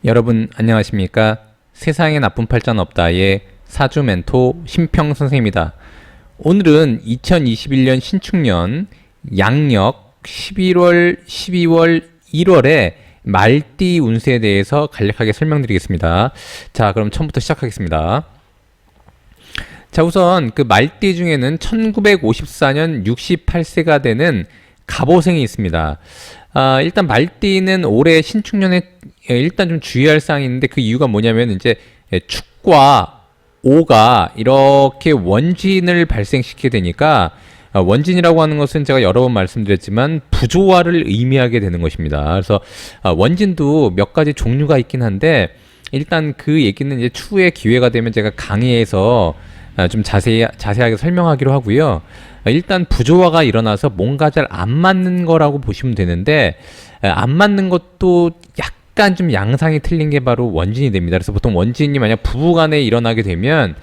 여러분 안녕하십니까? 세상에 나쁜 팔자는 없다의 사주 멘토 심평 선생입니다. 오늘은 2021년 신축년 양력 11월, 12월, 1월에 말띠 운세에 대해서 간략하게 설명드리겠습니다. 자, 그럼 처음부터 시작하겠습니다. 자, 우선 그 말띠 중에는 1954년 68세가 되는 갑오생이 있습니다. 일단 말띠는 올해 신축년에 일단 좀 주의할 사항이 있는데, 그 이유가 뭐냐면 이제 축과 오가 이렇게 원진을 발생시키게 되니까, 원진이라고 하는 것은 제가 여러 번 말씀드렸지만 부조화를 의미하게 되는 것입니다. 그래서 원진도 몇 가지 종류가 있긴 한데, 일단 그 얘기는 이제 추후에 기회가 되면 제가 강의에서 좀 자세하게 설명하기로 하고요. 일단 부조화가 일어나서 뭔가 잘 안 맞는 거라고 보시면 되는데, 안 맞는 것도 약간 좀 양상이 틀린 게 바로 원진이 됩니다. 그래서 보통 원진이 만약 부부간에 일어나게 되면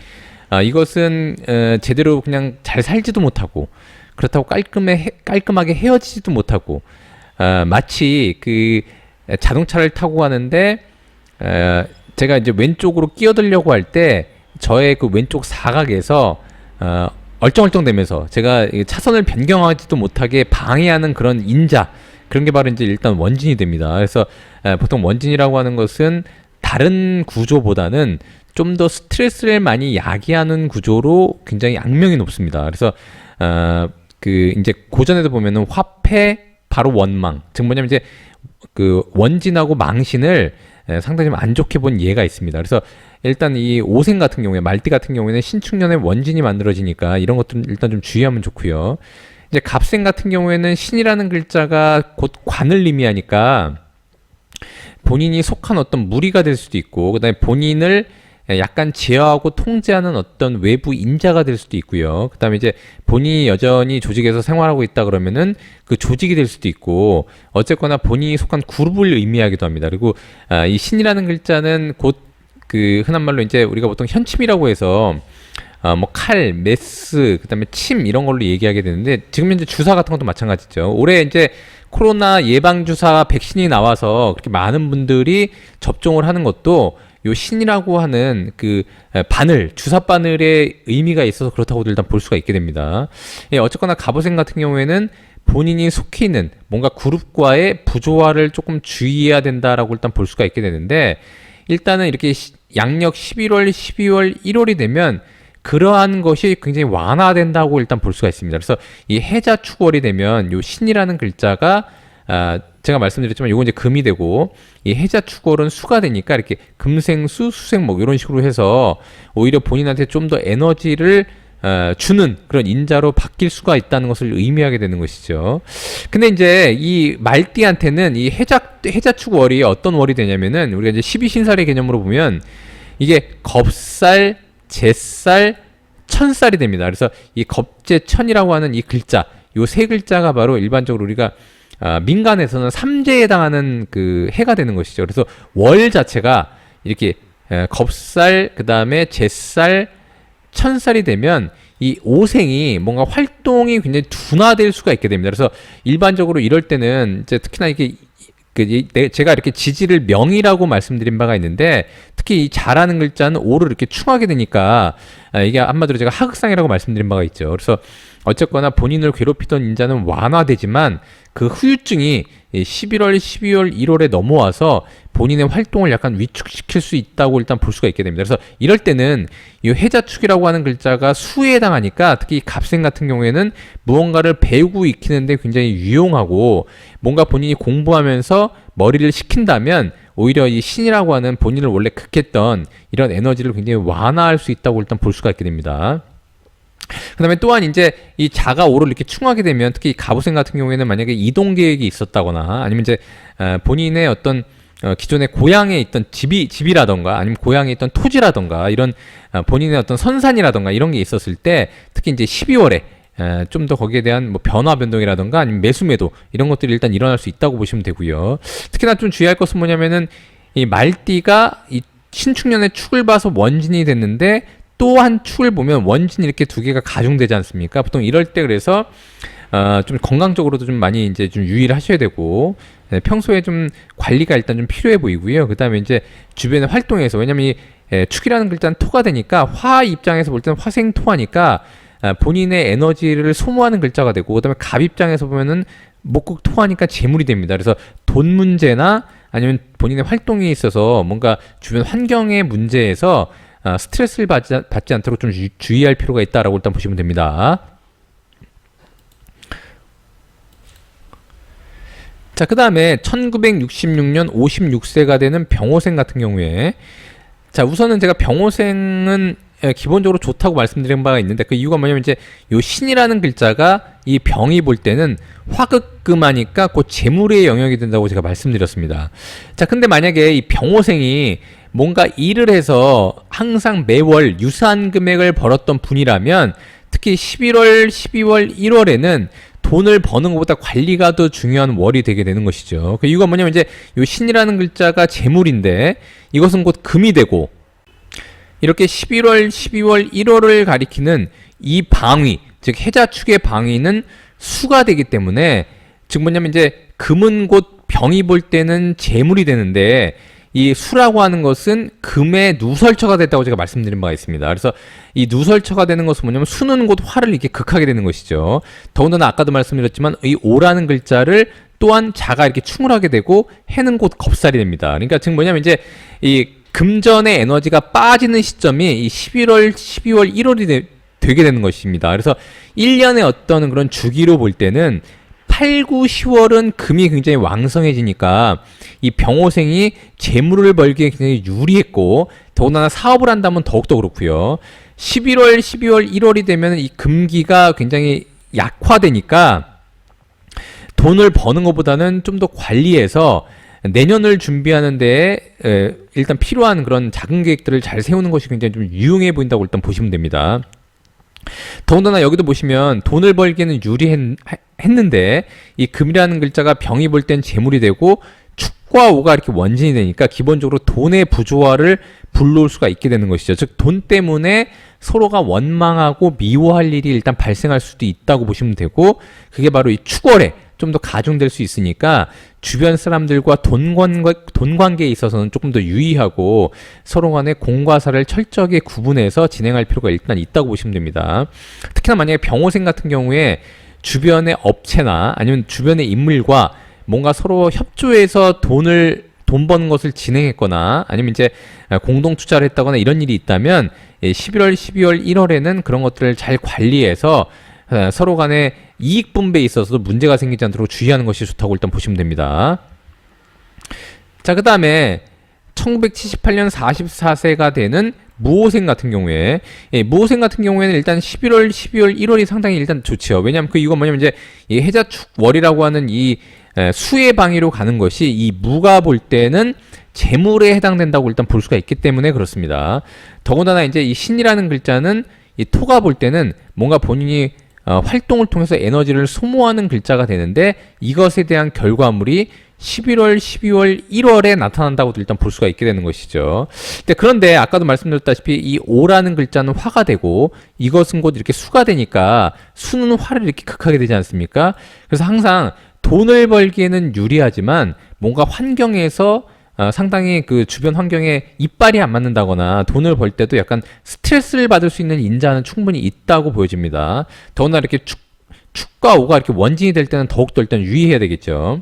이것은 제대로 그냥 잘 살지도 못하고, 그렇다고 깔끔하게 헤어지지도 못하고, 마치 그 자동차를 타고 가는데 제가 이제 왼쪽으로 끼어들려고 할 때 저의 그 왼쪽 사각에서 얼쩡얼쩡대면서 제가 차선을 변경하지도 못하게 방해하는 그런 인자, 그런 게 바로 이제 일단 원진이 됩니다. 그래서 보통 원진이라고 하는 것은 다른 구조보다는 좀 더 스트레스를 많이 야기하는 구조로 굉장히 악명이 높습니다. 그래서 그 이제 고전에도 보면은 화폐 바로 원망, 즉 뭐냐면 이제 그 원진하고 망신을 상당히 좀 안 좋게 본 예가 있습니다. 그래서 일단 이 오생 같은 경우에, 말띠 같은 경우에는 신축년에 원진이 만들어지니까 이런 것들은 일단 좀 주의하면 좋고요. 이제 갑생 같은 경우에는 신이라는 글자가 곧 관을 의미하니까 본인이 속한 어떤 무리가 될 수도 있고, 그다음에 본인을 약간 제어하고 통제하는 어떤 외부 인자가 될 수도 있고요. 그다음에 이제 본인이 여전히 조직에서 생활하고 있다 그러면은 그 조직이 될 수도 있고, 어쨌거나 본인이 속한 그룹을 의미하기도 합니다. 그리고 이 신이라는 글자는 곧 그 흔한 말로 이제 우리가 보통 현침이라고 해서 뭐 칼, 메스, 그다음에 침 이런 걸로 얘기하게 되는데, 지금 현재 주사 같은 것도 마찬가지죠. 올해 이제 코로나 예방 주사 백신이 나와서 그렇게 많은 분들이 접종을 하는 것도 요 신이라고 하는 그 바늘, 주사 바늘의 의미가 있어서 그렇다고 일단 볼 수가 있게 됩니다. 어쨌거나 갑오생 같은 경우에는 본인이 속해 있는 뭔가 그룹과의 부조화를 조금 주의해야 된다라고 일단 볼 수가 있게 되는데, 일단은 이렇게 양력 11월, 12월, 1월이 되면 그러한 것이 굉장히 완화된다고 일단 볼 수가 있습니다. 그래서 이 해자 축월이 되면 요 신이라는 글자가 제가 말씀드렸지만 요건 이제 금이 되고, 이 해자 축월은 수가 되니까 이렇게 금생수, 수생목 이런 식으로 해서 오히려 본인한테 좀 더 에너지를 주는 그런 인자로 바뀔 수가 있다는 것을 의미하게 되는 것이죠. 근데 이제 이 말띠한테는 이 해자축 월이 어떤 월이 되냐면은, 우리가 이제 12신살의 개념으로 보면 이게 겁살, 제살, 천살이 됩니다. 그래서 이 겁제천이라고 하는 이 글자, 요 세 글자가 바로 일반적으로 우리가 민간에서는 삼재에 해당하는 그 해가 되는 것이죠. 그래서 월 자체가 이렇게 겁살, 그 다음에 제살, 천살이 되면 이 오생이 뭔가 활동이 굉장히 둔화될 수가 있게 됩니다. 그래서 일반적으로 이럴 때는 이제 특히나 이게 제가 이렇게 지지를 명이라고 말씀드린 바가 있는데, 특히 이 자라는 글자는 오를 이렇게 충하게 되니까 이게 한마디로 제가 하극상이라고 말씀드린 바가 있죠. 그래서 어쨌거나 본인을 괴롭히던 인자는 완화되지만 그 후유증이 11월, 12월, 1월에 넘어와서 본인의 활동을 약간 위축시킬 수 있다고 일단 볼 수가 있게 됩니다. 그래서 이럴 때는 이 해자축이라고 하는 글자가 수에 해당하니까, 특히 갑생 같은 경우에는 무언가를 배우고 익히는데 굉장히 유용하고, 뭔가 본인이 공부하면서 머리를 식힌다면 오히려 이 신이라고 하는 본인을 원래 극했던 이런 에너지를 굉장히 완화할 수 있다고 일단 볼 수가 있게 됩니다. 그 다음에 또한 이제 이 자가 오를 이렇게 충하게 되면, 특히 갑오생 같은 경우에는 만약에 이동 계획이 있었다거나, 아니면 이제 본인의 어떤 기존에 고향에 있던 집이라던가, 아니면 고향에 있던 토지라던가, 이런 본인의 어떤 선산이라던가 이런 게 있었을 때, 특히 이제 12월에 좀 더 거기에 대한 뭐 변화 변동이라던가 아니면 매수 매도 이런 것들이 일단 일어날 수 있다고 보시면 되고요. 특히나 좀 주의할 것은 뭐냐면은, 이 말띠가 이 신축년에 축을 봐서 원진이 됐는데 또 한 축을 보면 원진 이렇게 두 개가 가중되지 않습니까? 보통 이럴 때 그래서 좀 건강적으로도 좀 많이 이제 좀 유의를 하셔야 되고, 평소에 좀 관리가 일단 좀 필요해 보이고요. 그 다음에 이제 주변의 활동에서, 왜냐면 이 축이라는 글자는 토가 되니까 화 입장에서 볼 때는 화생토하니까 본인의 에너지를 소모하는 글자가 되고, 그 다음에 갑 입장에서 보면은 목극 토하니까 재물이 됩니다. 그래서 돈 문제나 아니면 본인의 활동에 있어서 뭔가 주변 환경의 문제에서 스트레스를 받지 않도록 좀 주의할 필요가 있다라고 일단 보시면 됩니다. 자, 그 다음에 1966년 56세가 되는 병호생 같은 경우에, 자, 우선은 제가 병호생은 기본적으로 좋다고 말씀드린 바가 있는데, 그 이유가 뭐냐면 이제 요 신이라는 글자가 이 병이 볼 때는 화극금하니까 곧 재물의 영역이 된다고 제가 말씀드렸습니다. 자, 근데 만약에 이 병호생이 뭔가 일을 해서 항상 매월 유사한 금액을 벌었던 분이라면, 특히 11월, 12월, 1월에는 돈을 버는 것보다 관리가 더 중요한 월이 되게 되는 것이죠. 그 이유가 뭐냐면 이제 요 신이라는 글자가 재물인데, 이것은 곧 금이 되고, 이렇게 11월, 12월, 1월을 가리키는 이 방위, 즉 해자축의 방위는 수가 되기 때문에, 즉 뭐냐면 이제 금은 곧 병이 볼 때는 재물이 되는데, 이 수라고 하는 것은 금의 누설처가 됐다고 제가 말씀드린 바가 있습니다. 그래서 이 누설처가 되는 것은 뭐냐면 수는 곧 화를 이렇게 극하게 되는 것이죠. 더군다나 아까도 말씀드렸지만 이 오라는 글자를 또한 자가 이렇게 충을하게 되고, 해는 곧 겁살이 됩니다. 그러니까 즉 뭐냐면 이제 이 금전의 에너지가 빠지는 시점이 이 11월, 12월, 1월이 되게 되는 것입니다. 그래서 1년의 어떤 그런 주기로 볼 때는 8, 9, 10월은 금이 굉장히 왕성해지니까 이 병호생이 재물을 벌기에 굉장히 유리했고, 더군다나 사업을 한다면 더욱더 그렇고요. 11월, 12월, 1월이 되면 이 금기가 굉장히 약화되니까 돈을 버는 것보다는 좀 더 관리해서 내년을 준비하는 데에 일단 필요한 그런 작은 계획들을 잘 세우는 것이 굉장히 좀 유용해 보인다고 일단 보시면 됩니다. 더군다나 여기도 보시면 돈을 벌기에는 유리했는데 이 금이라는 글자가 병이 볼 땐 재물이 되고 축과 오가 이렇게 원진이 되니까 기본적으로 돈의 부조화를 불러올 수가 있게 되는 것이죠. 즉 돈 때문에 서로가 원망하고 미워할 일이 일단 발생할 수도 있다고 보시면 되고, 그게 바로 이 축월에 좀 더 가중될 수 있으니까 주변 사람들과 돈 관계에 있어서는 조금 더 유의하고 서로 간의 공과 사를 철저하게 구분해서 진행할 필요가 일단 있다고 보시면 됩니다. 특히나 만약에 병호생 같은 경우에 주변의 업체나 아니면 주변의 인물과 뭔가 서로 협조해서 돈 버는 것을 진행했거나 아니면 이제 공동 투자를 했다거나 이런 일이 있다면 11월, 12월, 1월에는 그런 것들을 잘 관리해서 서로 간의 이익 분배에 있어서도 문제가 생기지 않도록 주의하는 것이 좋다고 일단 보시면 됩니다. 자, 그 다음에 1978년 44세가 되는 무호생 같은 경우에, 무호생 같은 경우에는 일단 11월, 12월, 1월이 상당히 일단 좋죠. 왜냐하면 그 이유가 뭐냐면 이제 이 해자축월이라고 하는 이 수의 방위로 가는 것이 이 무가 볼 때는 재물에 해당된다고 일단 볼 수가 있기 때문에 그렇습니다. 더군다나 이제 이 신이라는 글자는 이 토가 볼 때는 뭔가 본인이 활동을 통해서 에너지를 소모하는 글자가 되는데, 이것에 대한 결과물이 11월, 12월, 1월에 나타난다고도 일단 볼 수가 있게 되는 것이죠. 그런데 아까도 말씀드렸다시피 이 오라는 글자는 화가 되고 이것은 곧 이렇게 수가 되니까 수는 화를 이렇게 극하게 되지 않습니까? 그래서 항상 돈을 벌기에는 유리하지만 뭔가 환경에서 상당히 그 주변 환경에 이빨이 안 맞는다거나 돈을 벌 때도 약간 스트레스를 받을 수 있는 인자는 충분히 있다고 보여집니다. 더구나 이렇게 축과 오가 이렇게 원진이 될 때는 더욱더 일단 유의해야 되겠죠.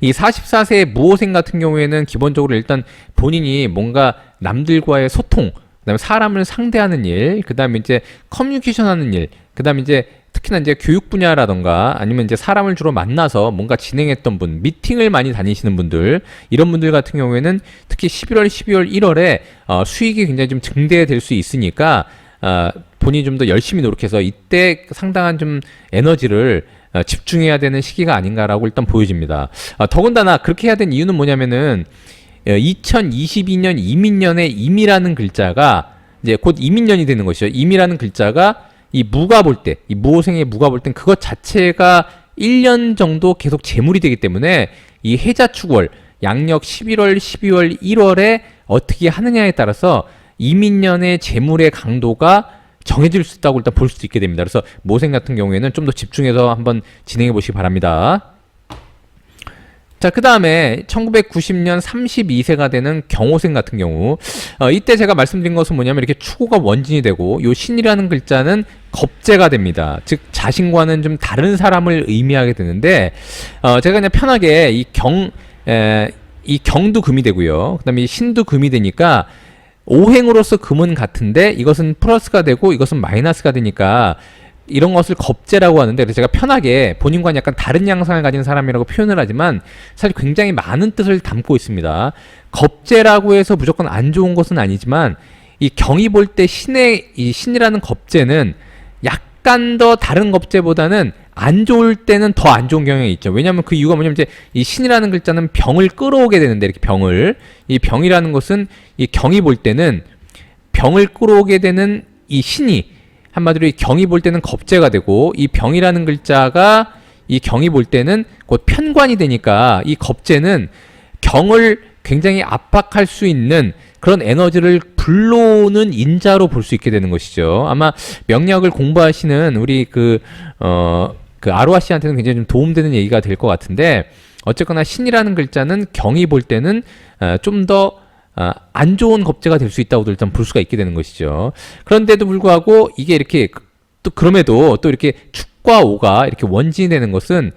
이 44세의 무호생 같은 경우에는 기본적으로 일단 본인이 뭔가 남들과의 소통, 그다음에 사람을 상대하는 일, 그다음에 이제 커뮤니케이션 하는 일, 그다음에 이제 특히나 이제 교육 분야라던가 아니면 이제 사람을 주로 만나서 뭔가 진행했던 분, 미팅을 많이 다니시는 분들, 이런 분들 같은 경우에는 특히 11월, 12월, 1월에 수익이 굉장히 좀 증대될 수 있으니까 본인이 좀 더 열심히 노력해서 이때 상당한 좀 에너지를 집중해야 되는 시기가 아닌가라고 일단 보여집니다. 더군다나 그렇게 해야 되는 이유는 뭐냐면은 2022년 이민년에 임이라는 글자가 이제 곧 이민년이 되는 것이죠. 임이라는 글자가 이 무가 볼 때, 이 무호생의 무가 볼 땐 그것 자체가 1년 정도 계속 재물이 되기 때문에 이 해자축월, 양력 11월, 12월, 1월에 어떻게 하느냐에 따라서 이민년의 재물의 강도가 정해질 수 있다고 일단 볼 수 있게 됩니다. 그래서 모생 같은 경우에는 좀 더 집중해서 한번 진행해 보시기 바랍니다. 자, 그 다음에 1990년 32세가 되는 경호생 같은 경우, 이때 제가 말씀드린 것은 뭐냐면 이렇게 추고가 원진이 되고 요 신이라는 글자는 겁재가 됩니다. 즉 자신과는 좀 다른 사람을 의미하게 되는데, 제가 그냥 편하게 이 경도 금이 되고요. 그 다음에 이 신도 금이 되니까 오행으로서 금은 같은데 이것은 플러스가 되고 이것은 마이너스가 되니까 이런 것을 겁재라고 하는데, 그래서 제가 편하게 본인과는 약간 다른 양상을 가진 사람이라고 표현을 하지만 사실 굉장히 많은 뜻을 담고 있습니다. 겁재라고 해서 무조건 안 좋은 것은 아니지만 이 경이 볼 때 이 신이라는 겁재는 약간 더 다른 겁재보다는 안 좋을 때는 더 안 좋은 경향이 있죠. 왜냐하면 그 이유가 뭐냐면 이제 이 신이라는 글자는 병을 끌어오게 되는데, 이렇게 이 병이라는 것은 이 경이 볼 때는 병을 끌어오게 되는 이 신이 한마디로 이 경이 볼 때는 겁재가 되고, 이 병이라는 글자가 이 경이 볼 때는 곧 편관이 되니까 이 겁재는 경을 굉장히 압박할 수 있는 그런 에너지를 불러오는 인자로 볼 수 있게 되는 것이죠. 아마 명리학을 공부하시는 우리 그 아로하 씨한테는 굉장히 좀 도움되는 얘기가 될 것 같은데, 어쨌거나 신이라는 글자는 경이 볼 때는 좀 더 안 좋은 겁재가 될 수 있다고도 일단 볼 수가 있게 되는 것이죠. 그런데도 불구하고 이게 이렇게 또 그럼에도 또 이렇게 축과 오가 이렇게 원진이 되는 것은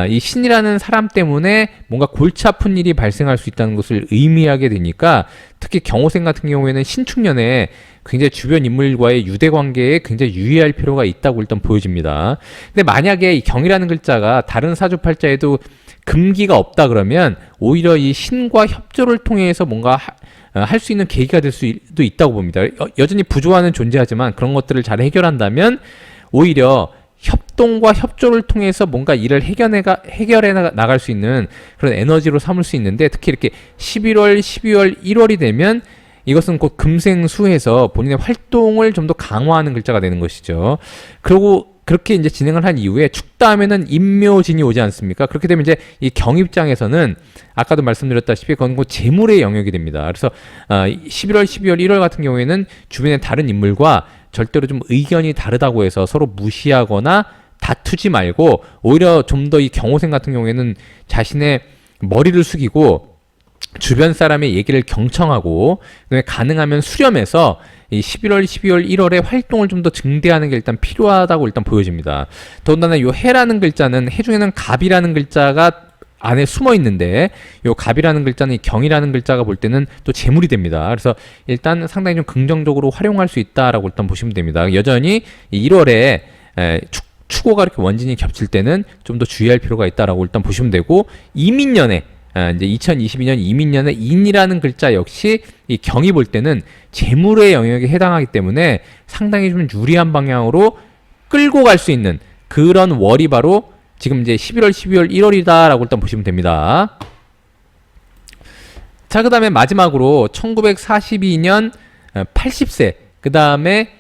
이 신이라는 사람 때문에 뭔가 골치 아픈 일이 발생할 수 있다는 것을 의미하게 되니까, 특히 경호생 같은 경우에는 신축년에 굉장히 주변 인물과의 유대 관계에 굉장히 유의할 필요가 있다고 일단 보여집니다. 근데 만약에 이 경이라는 글자가 다른 사주팔자에도 금기가 없다 그러면 오히려 이 신과 협조를 통해서 뭔가 할 수 있는 계기가 될 수도 있다고 봅니다. 여전히 부조화는 존재하지만 그런 것들을 잘 해결한다면 오히려 협동과 협조를 통해서 뭔가 일을 해결해 나갈 수 있는 그런 에너지로 삼을 수 있는데, 특히 이렇게 11월, 12월, 1월이 되면 이것은 곧 금생수해서 본인의 활동을 좀 더 강화하는 글자가 되는 것이죠. 그리고 그렇게 이제 진행을 한 이후에 축 다음에는 임묘진이 오지 않습니까? 그렇게 되면 이제 이 경 입장에서는 아까도 말씀드렸다시피 그건 곧 재물의 영역이 됩니다. 그래서 11월, 12월, 1월 같은 경우에는 주변의 다른 인물과 절대로 좀 의견이 다르다고 해서 서로 무시하거나 다투지 말고, 오히려 좀 더 이 경호생 같은 경우에는 자신의 머리를 숙이고 주변 사람의 얘기를 경청하고, 그다음에 가능하면 수렴해서 이 11월, 12월, 1월에 활동을 좀 더 증대하는 게 일단 필요하다고 일단 보여집니다. 더군다나 요 해라는 글자는, 해 중에는 갑이라는 글자가 안에 숨어 있는데, 요 갑이라는 글자는 이 경이라는 글자가 볼 때는 또 재물이 됩니다. 그래서 일단 상당히 좀 긍정적으로 활용할 수 있다라고 일단 보시면 됩니다. 여전히 1월에 축고가 이렇게 원진이 겹칠 때는 좀 더 주의할 필요가 있다라고 일단 보시면 되고, 이민년에 이제 2022년 이민년에 인이라는 글자 역시 이 경이 볼 때는 재물의 영역에 해당하기 때문에 상당히 좀 유리한 방향으로 끌고 갈 수 있는 그런 월이 바로 지금 이제 11월, 12월, 1월이다라고 일단 보시면 됩니다. 자, 그 다음에 마지막으로 1942년 80세, 그 다음에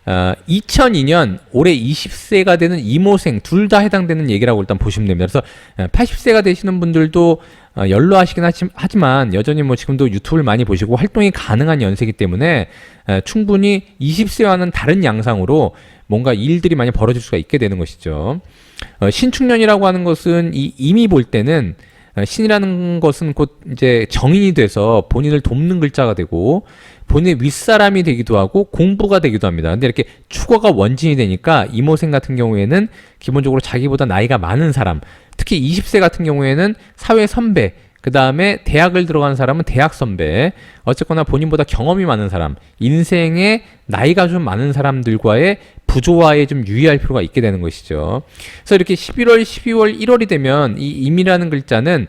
2002년 올해 20세가 되는 이모생 둘 다 해당되는 얘기라고 일단 보시면 됩니다. 그래서 80세가 되시는 분들도 연로하시긴 하지만 여전히 뭐 지금도 유튜브를 많이 보시고 활동이 가능한 연세이기 때문에 충분히 20세와는 다른 양상으로 뭔가 일들이 많이 벌어질 수가 있게 되는 것이죠. 신축년이라고 하는 것은 이미 볼 때는 신이라는 것은 곧 이제 정인이 돼서 본인을 돕는 글자가 되고 본인의 윗사람이 되기도 하고 공부가 되기도 합니다. 근데 이렇게 축어가 원진이 되니까 이모생 같은 경우에는 기본적으로 자기보다 나이가 많은 사람, 특히 20세 같은 경우에는 사회 선배, 그 다음에 대학을 들어간 사람은 대학 선배, 어쨌거나 본인보다 경험이 많은 사람, 인생에 나이가 좀 많은 사람들과의 부조화에 좀 유의할 필요가 있게 되는 것이죠. 그래서 이렇게 11월, 12월, 1월이 되면 이 임이라는 글자는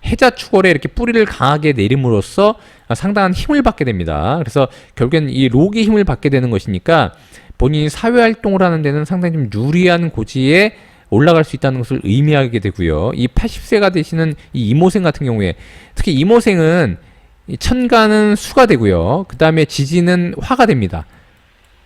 해자 축월에 이렇게 뿌리를 강하게 내림으로써 상당한 힘을 받게 됩니다. 그래서 결국엔 이 록이 힘을 받게 되는 것이니까 본인이 사회활동을 하는 데는 상당히 좀 유리한 고지에 올라갈 수 있다는 것을 의미하게 되고요. 이 80세가 되시는 이 이모생 같은 경우에 특히 이모생은 천간은 수가 되고요. 그 다음에 지지는 화가 됩니다.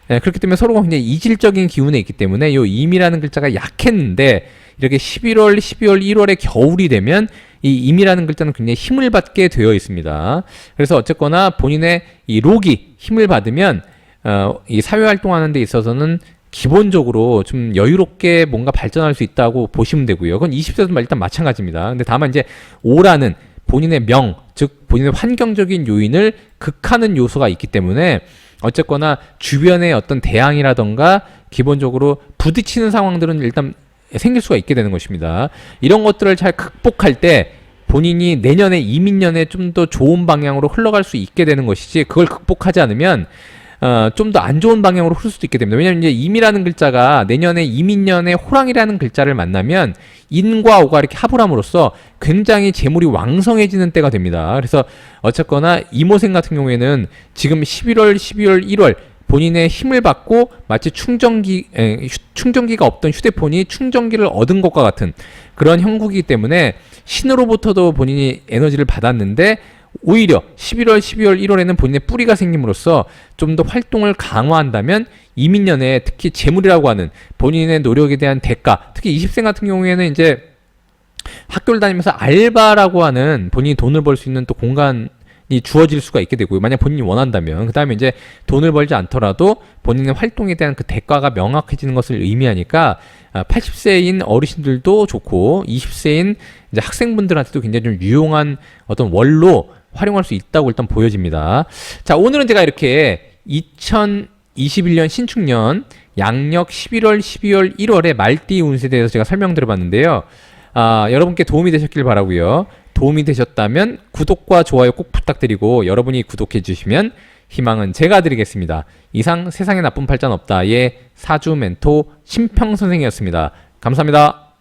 네, 그렇기 때문에 서로가 굉장히 이질적인 기운에 있기 때문에 이 임이라는 글자가 약했는데 이렇게 11월, 12월, 1월에 겨울이 되면 이 임이라는 글자는 굉장히 힘을 받게 되어 있습니다. 그래서 어쨌거나 본인의 이 록이 힘을 받으면 이 사회활동하는 데 있어서는 기본적으로 좀 여유롭게 뭔가 발전할 수 있다고 보시면 되고요. 그건 20세도 일단 마찬가지입니다. 근데 다만 이제 5라는 본인의 명, 즉 본인의 환경적인 요인을 극하는 요소가 있기 때문에 어쨌거나 주변의 어떤 대항이라던가 기본적으로 부딪히는 상황들은 일단 생길 수가 있게 되는 것입니다. 이런 것들을 잘 극복할 때 본인이 내년에 이민년에 좀 더 좋은 방향으로 흘러갈 수 있게 되는 것이지, 그걸 극복하지 않으면 좀 더 안 좋은 방향으로 흐를 수도 있게 됩니다. 왜냐하면 이제 임이라는 글자가 내년에 이민년에 호랑이라는 글자를 만나면 인과 오가 이렇게 합을 함으로써 굉장히 재물이 왕성해지는 때가 됩니다. 그래서 어쨌거나 이모생 같은 경우에는 지금 11월, 12월, 1월 본인의 힘을 받고 마치 충전기가 없던 휴대폰이 충전기를 얻은 것과 같은 그런 형국이기 때문에 신으로부터도 본인이 에너지를 받았는데 오히려 11월, 12월, 1월에는 본인의 뿌리가 생김으로써 좀 더 활동을 강화한다면 이민년에 특히 재물이라고 하는 본인의 노력에 대한 대가, 특히 20생 같은 경우에는 이제 학교를 다니면서 알바라고 하는 본인이 돈을 벌 수 있는 또 공간이 주어질 수가 있게 되고요. 만약 본인이 원한다면. 그 다음에 이제 돈을 벌지 않더라도 본인의 활동에 대한 그 대가가 명확해지는 것을 의미하니까 80세인 어르신들도 좋고 20세인 이제 학생분들한테도 굉장히 좀 유용한 어떤 원로 활용할 수 있다고 일단 보여집니다. 자, 오늘은 제가 이렇게 2021년 신축년 양력 11월, 12월, 1월의 말띠 운세에 대해서 제가 설명드려봤는데요. 여러분께 도움이 되셨길 바라고요. 도움이 되셨다면 구독과 좋아요 꼭 부탁드리고 여러분이 구독해 주시면 희망은 제가 드리겠습니다. 이상 세상에 나쁜 팔자는 없다의 사주 멘토 심평 선생이었습니다. 감사합니다.